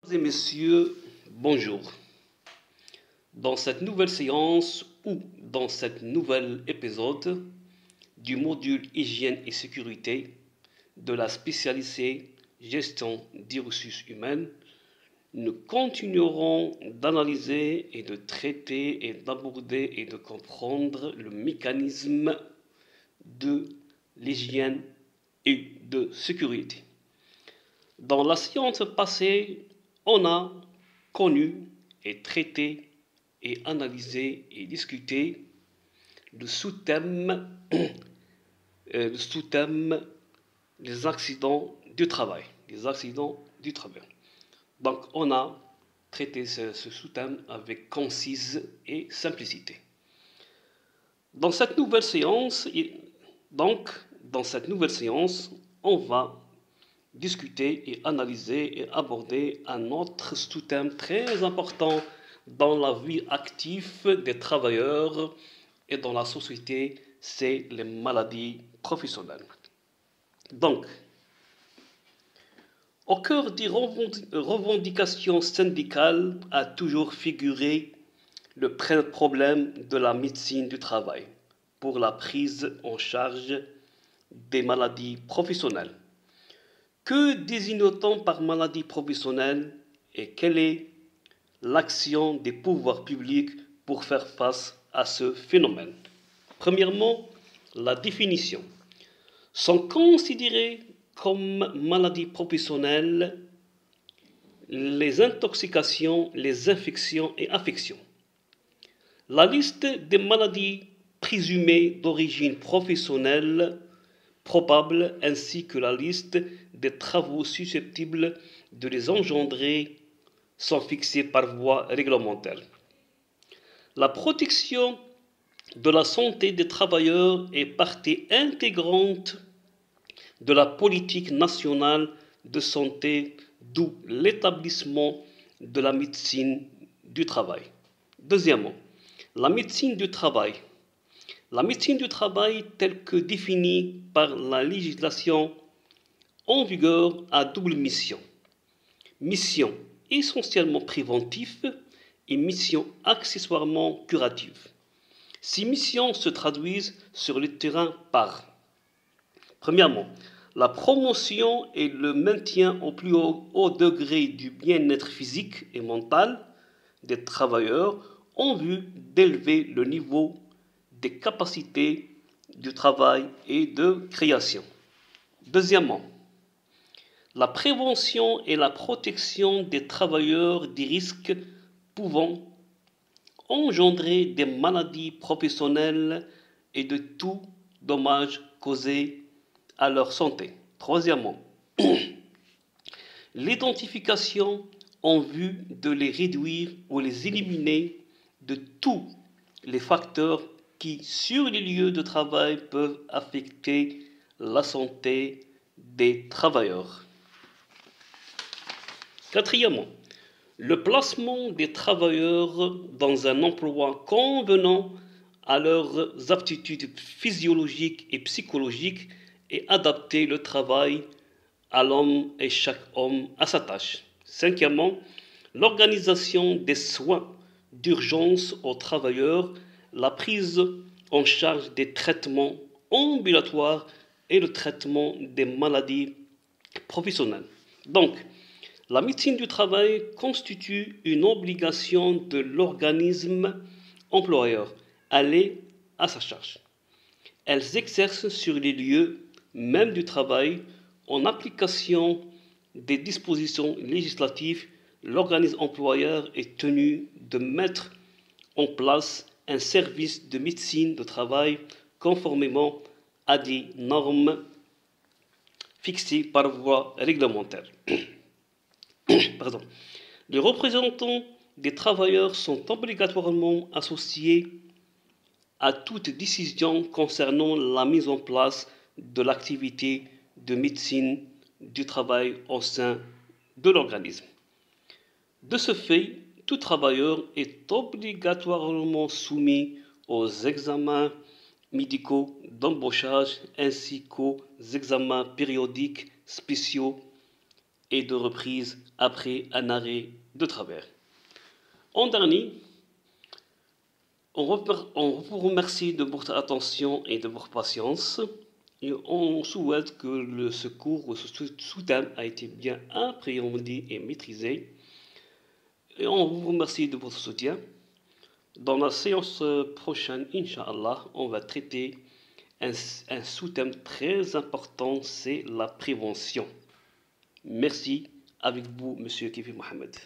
Mesdames et messieurs, bonjour. Dans cette nouvelle séance ou dans cette nouvel épisode du module Hygiène et sécurité de la spécialité Gestion des ressources humaines, nous continuerons d'analyser et de traiter et d'aborder et de comprendre le mécanisme de l'hygiène et de sécurité. Dans la séance passée, on a connu et traité et analysé et discuté le sous-thème les accidents du travail. Les accidents du travail. Donc on a traité ce sous-thème avec concise et simplicité. Dans cette nouvelle séance, on va discuter et analyser et aborder un autre sous-thème très important dans la vie active des travailleurs et dans la société, c'est les maladies professionnelles. Donc, au cœur des revendications syndicales a toujours figuré le problème de la médecine du travail pour la prise en charge des maladies professionnelles. Que désigne-t-on par maladie professionnelle et quelle est l'action des pouvoirs publics pour faire face à ce phénomène? Premièrement, la définition. Sont considérées comme maladies professionnelles les intoxications, les infections et affections. La liste des maladies présumées d'origine professionnelle probable ainsi que la liste des travaux susceptibles de les engendrer sont fixés par voie réglementaire. La protection de la santé des travailleurs est partie intégrante de la politique nationale de santé, d'où l'établissement de la médecine du travail. Deuxièmement, la médecine du travail. La médecine du travail, telle que définie par la législation en vigueur, a double mission. Mission essentiellement préventive et mission accessoirement curative. Ces missions se traduisent sur le terrain par, premièrement, la promotion et le maintien au plus haut degré du bien-être physique et mental des travailleurs en vue d'élever le niveau des capacités du travail et de création. Deuxièmement, la prévention et la protection des travailleurs des risques pouvant engendrer des maladies professionnelles et de tout dommage causé à leur santé. Troisièmement, l'identification en vue de les réduire ou les éliminer de tous les facteurs qui, sur les lieux de travail, peuvent affecter la santé des travailleurs. Quatrièmement, le placement des travailleurs dans un emploi convenant à leurs aptitudes physiologiques et psychologiques et adapter le travail à l'homme et chaque homme à sa tâche. Cinquièmement, l'organisation des soins d'urgence aux travailleurs, la prise en charge des traitements ambulatoires et le traitement des maladies professionnelles. Donc, la médecine du travail constitue une obligation de l'organisme employeur. Elle est à sa charge. Elle s'exerce sur les lieux même du travail en application des dispositions législatives. L'organisme employeur est tenu de mettre en place un service de médecine de travail conformément à des normes fixées par voie réglementaire. Pardon. Les représentants des travailleurs sont obligatoirement associés à toute décision concernant la mise en place de l'activité de médecine du travail au sein de l'organisme. De ce fait, tout travailleur est obligatoirement soumis aux examens médicaux d'embauchage ainsi qu'aux examens périodiques spéciaux et de reprise après un arrêt de travail. En dernier, on vous remercie de votre attention et de votre patience. Et on souhaite que le secours ou ce soutien a été bien appréhendé et maîtrisé. Et on vous remercie de votre soutien. Dans la séance prochaine, Inch'Allah, on va traiter un sous-thème très important, c'est la prévention. Merci. Avec vous, Monsieur Kevin Mohamed.